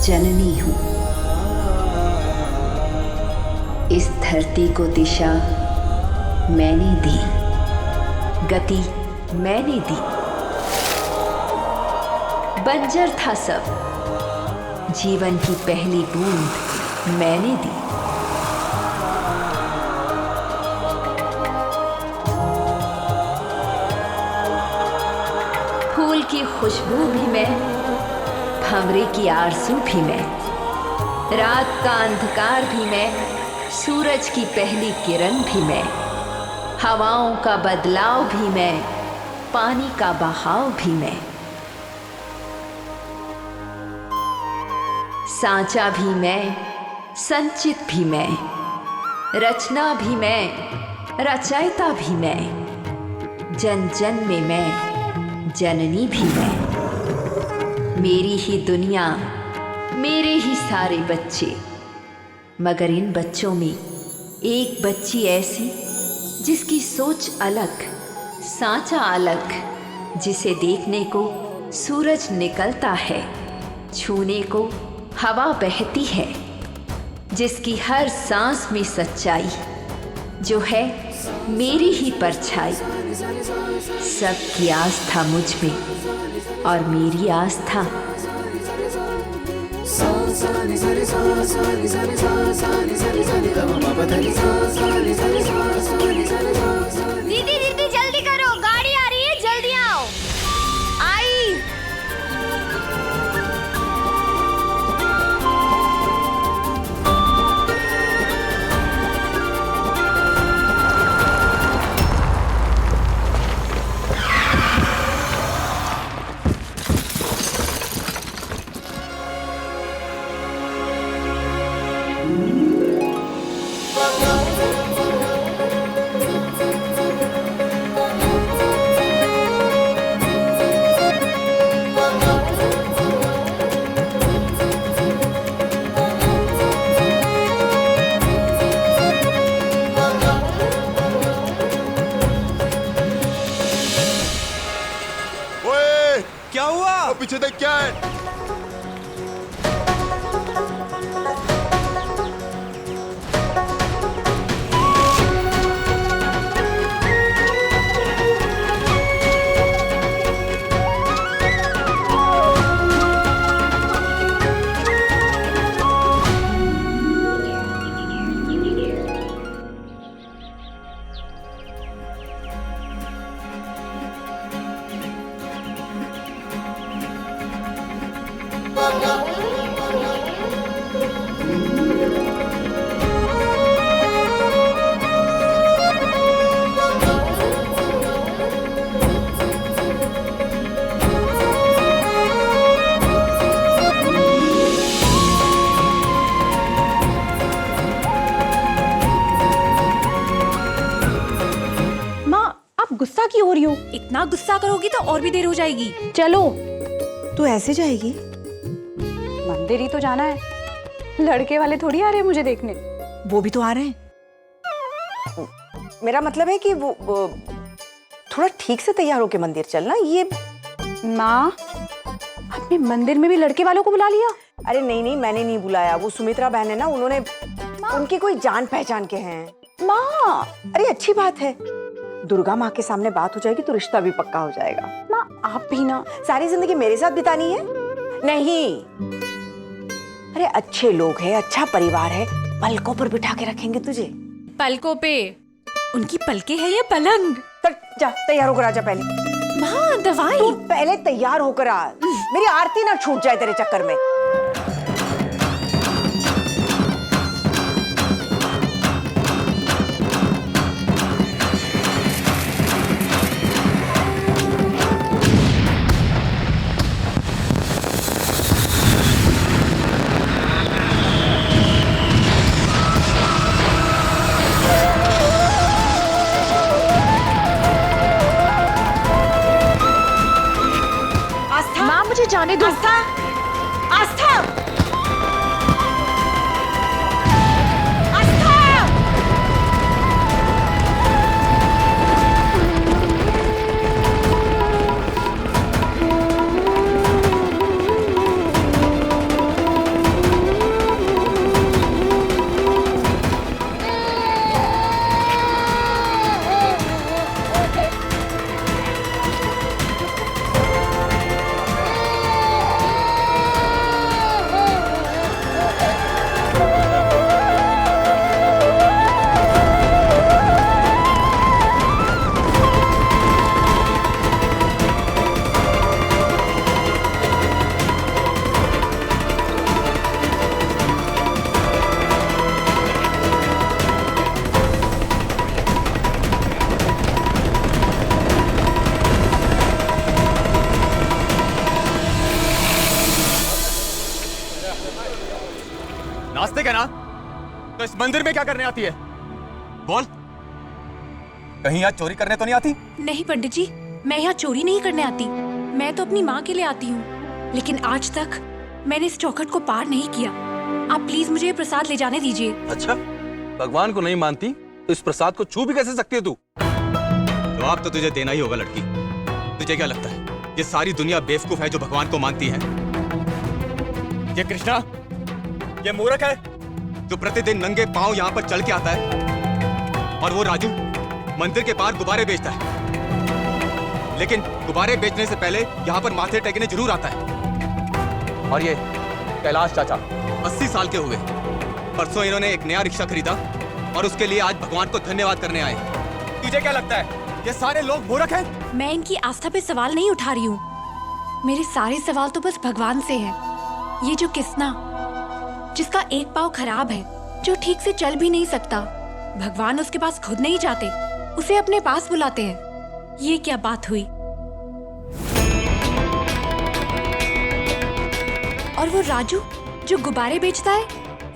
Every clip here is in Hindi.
जननी हूँ। इस धरती को दिशा मैंने दी, गति मैंने दी। बंजर था सब, जीवन की पहली बूंद मैंने दी। फूल की खुशबू भी मैं, भंवरे की आरज़ू भी मैं, रात का अंधकार भी मैं, सूरज की पहली किरण भी मैं, हवाओं का बदलाव भी मैं, पानी का बहाव भी मैं। सांचा भी मैं, संचित भी मैं, रचना भी मैं, रचयिता भी मैं, जन जन में मैं, जननी भी मैं। मेरी ही दुनिया, मेरे ही सारे बच्चे, मगर इन बच्चों में एक बच्ची ऐसी जिसकी सोच अलग, सांचा अलग, जिसे देखने को सूरज निकलता है, छूने को हवा बहती है, जिसकी हर सांस में सच्चाई, जो है मेरी ही परछाई। सबकी आस्था मुझ में और मेरी आस्था। दीदी दीदी जल्दी करो, गाड़ी आ रही है, जल्दी आओ। आई। क्या हुआ? पीछे देख, क्या है? गुस्सा क्यों हो रही हो? इतना गुस्सा करोगी तो और भी देर हो जाएगी। चलो। तू ऐसे जाएगी? मंदिर ही तो जाना है, लड़के वाले थोड़ी आ रहे हैं मुझे देखने। वो भी तो आ रहे हैं। मेरा मतलब है कि वो थोड़ा ठीक से तैयार होके मंदिर चलना। ये माँ, आपने मंदिर में भी लड़के वालों को बुला लिया? अरे नहीं नहीं, मैंने नहीं बुलाया, वो सुमित्रा बहन है ना, उन्होंने, उनकी कोई जान पहचान के हैं। माँ, अरे अच्छी बात है, दुर्गा माँ के सामने बात हो जाएगी तो रिश्ता भी पक्का हो जाएगा। माँ आप भी ना सारी जिंदगी मेरे साथ बितानी है? नहीं, अरे अच्छे लोग हैं, अच्छा परिवार है, पलकों पर बिठा के रखेंगे तुझे। पलकों पे? उनकी पलके है या पलंग? जा तैयार होकर आजा पहले। माँ दवाई। तू पहले तैयार होकर आ, मेरी आरती ना छूट जाए तेरे चक्कर में। मुझे जाने दो। आस्था, आस्था, आस्था। तो इस मंदिर में क्या करने आती है? बोल, कहीं यहाँ चोरी करने तो नहीं आती? नहीं पंडित जी, मैं यहाँ चोरी नहीं करने आती। मैं तो अपनी माँ के लिए आती हूँ, लेकिन आज तक मैंने इस चौखट को पार नहीं किया। आप प्लीज मुझे ये प्रसाद ले जाने दीजिए। अच्छा, भगवान को नहीं मानती तो इस प्रसाद को छू भी कैसे सकती है तू? जवाब तो तुझे देना ही होगा लड़की। तुझे क्या लगता है ये सारी दुनिया बेवकूफ है जो भगवान को मानती है? ये कृष्णा, ये मूर्ख है जो प्रतिदिन नंगे पांव यहाँ पर चल के आता है, और वो राजू मंदिर के बाहर गुब्बारे बेचता है। लेकिन गुब्बारे बेचने से पहले यहाँ पर माथे टेकने जरूर आता है। और ये कैलाश चाचा 80 साल के हुए, परसों इन्होंने एक नया रिक्शा खरीदा और उसके लिए आज भगवान को धन्यवाद करने आए। तुझे क्या लगता है ये सारे लोग मूर्ख हैं? मैं इनकी आस्था पे सवाल नहीं उठा रही हूँ। मेरे सारे सवाल तो बस भगवान से हैं। ये जो किसना, जिसका एक पाँव खराब है, जो ठीक से चल भी नहीं सकता, भगवान उसके पास खुद नहीं जाते, उसे अपने पास बुलाते हैं। ये क्या बात हुई? और वो राजू जो गुब्बारे बेचता है,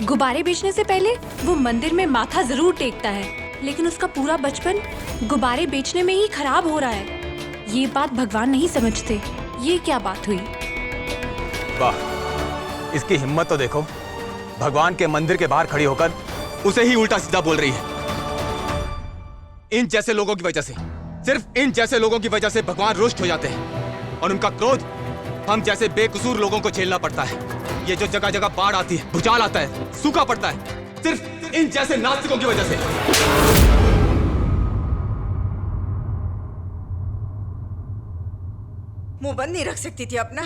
गुब्बारे बेचने से पहले वो मंदिर में माथा जरूर टेकता है, लेकिन उसका पूरा बचपन गुब्बारे बेचने में ही खराब हो रहा है। ये बात भगवान नहीं समझते। ये क्या बात हुई? वाह, इसकी हिम्मत तो देखो, भगवान के मंदिर के बाहर खड़ी होकर उसे ही उल्टा सीधा बोल रही है। इन जैसे लोगों की वजह से, सिर्फ इन जैसे लोगों की वजह से भगवान रुष्ट हो जाते हैं और उनका क्रोध हम जैसे बेकसूर लोगों को झेलना पड़ता है। ये जो जगह जगह बाढ़ आती है, भूचाल आता है, सूखा पड़ता है, सिर्फ इन जैसे नास्तिकों की वजह से। मुंह बंद नहीं रख सकती थी अपना?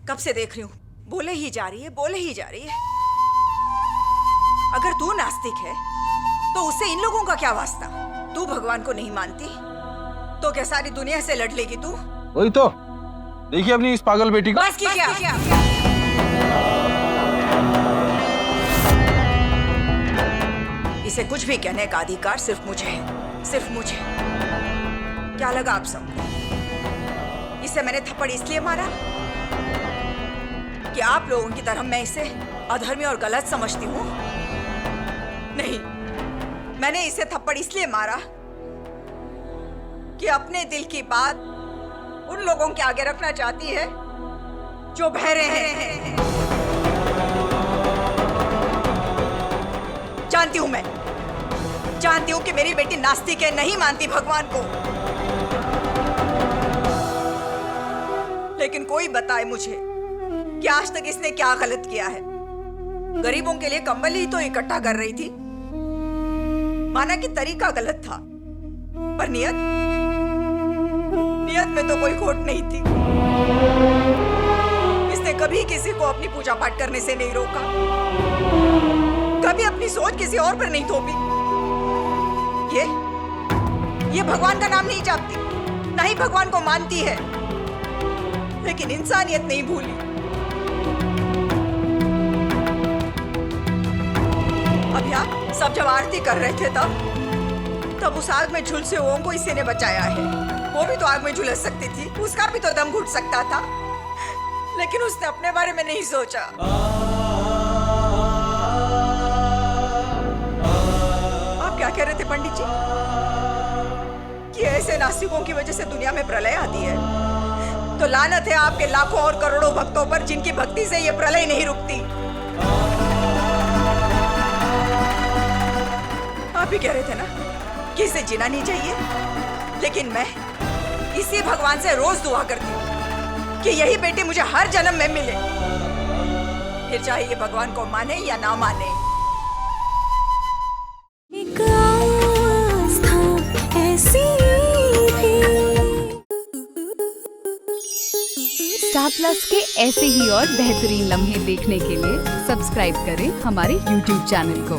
कब से देख रही हूँ, बोले ही जा रही है, बोले ही जा रही है। अगर तू नास्तिक है तो उससे इन लोगों का क्या वास्ता? तू भगवान को नहीं मानती तो क्या सारी दुनिया से लड़ लेगी तू? वही तो, देखिए अपनी इस पागल बेटी को। बस की क्या? इसे कुछ भी कहने का अधिकार सिर्फ मुझे है, सिर्फ मुझे। क्या लगा आप सबको? इसे मैंने थप्पड़ इसलिए मारा कि आप लोगों की तरह मैं इसे अधर्मी और गलत समझती हूँ? नहीं, मैंने इसे थप्पड़ इसलिए मारा कि अपने दिल की बात उन लोगों के आगे रखना चाहती है जो बहरे हैं। जानती हूं, मैं जानती हूं कि मेरी बेटी नास्तिक है, नहीं मानती भगवान को, लेकिन कोई बताए मुझे कि आज तक इसने क्या गलत किया है? गरीबों के लिए कंबल ही तो इकट्ठा कर रही थी। माना कि तरीका गलत था, पर नियत में तो कोई खोट नहीं थी। इसने कभी किसी को अपनी पूजा पाठ करने से नहीं रोका, कभी अपनी सोच किसी और पर नहीं थोपी। ये भगवान का नाम नहीं जापती, ना ही भगवान को मानती है, लेकिन इंसानियत नहीं भूली। अब यार सब जब आरती कर रहे थे तब उस आग में झुलसे हुओं को इसी ने बचाया है। वो भी तो आग में झुलस सकती थी, उसका भी तो दम घुट सकता था, लेकिन उसने अपने बारे में नहीं सोचा। आप क्या कह रहे थे पंडित जी? कि ऐसे नास्तिकों की वजह से दुनिया में प्रलय आती है? तो लानत है आपके लाखों और करोड़ों भक्तों पर जिनकी भक्ति से ये प्रलय नहीं रुकती। आप ही कह रहे थे ना कि इसे जीना नहीं चाहिए, लेकिन मैं इसी भगवान से रोज दुआ करती हूँ कि यही बेटी मुझे हर जन्म में मिले, फिर चाहे ये भगवान को माने या ना माने। एक आस्था ऐसी भी। स्टार प्लस के ऐसे ही और बेहतरीन लम्हे देखने के लिए सब्सक्राइब करें हमारे YouTube चैनल को।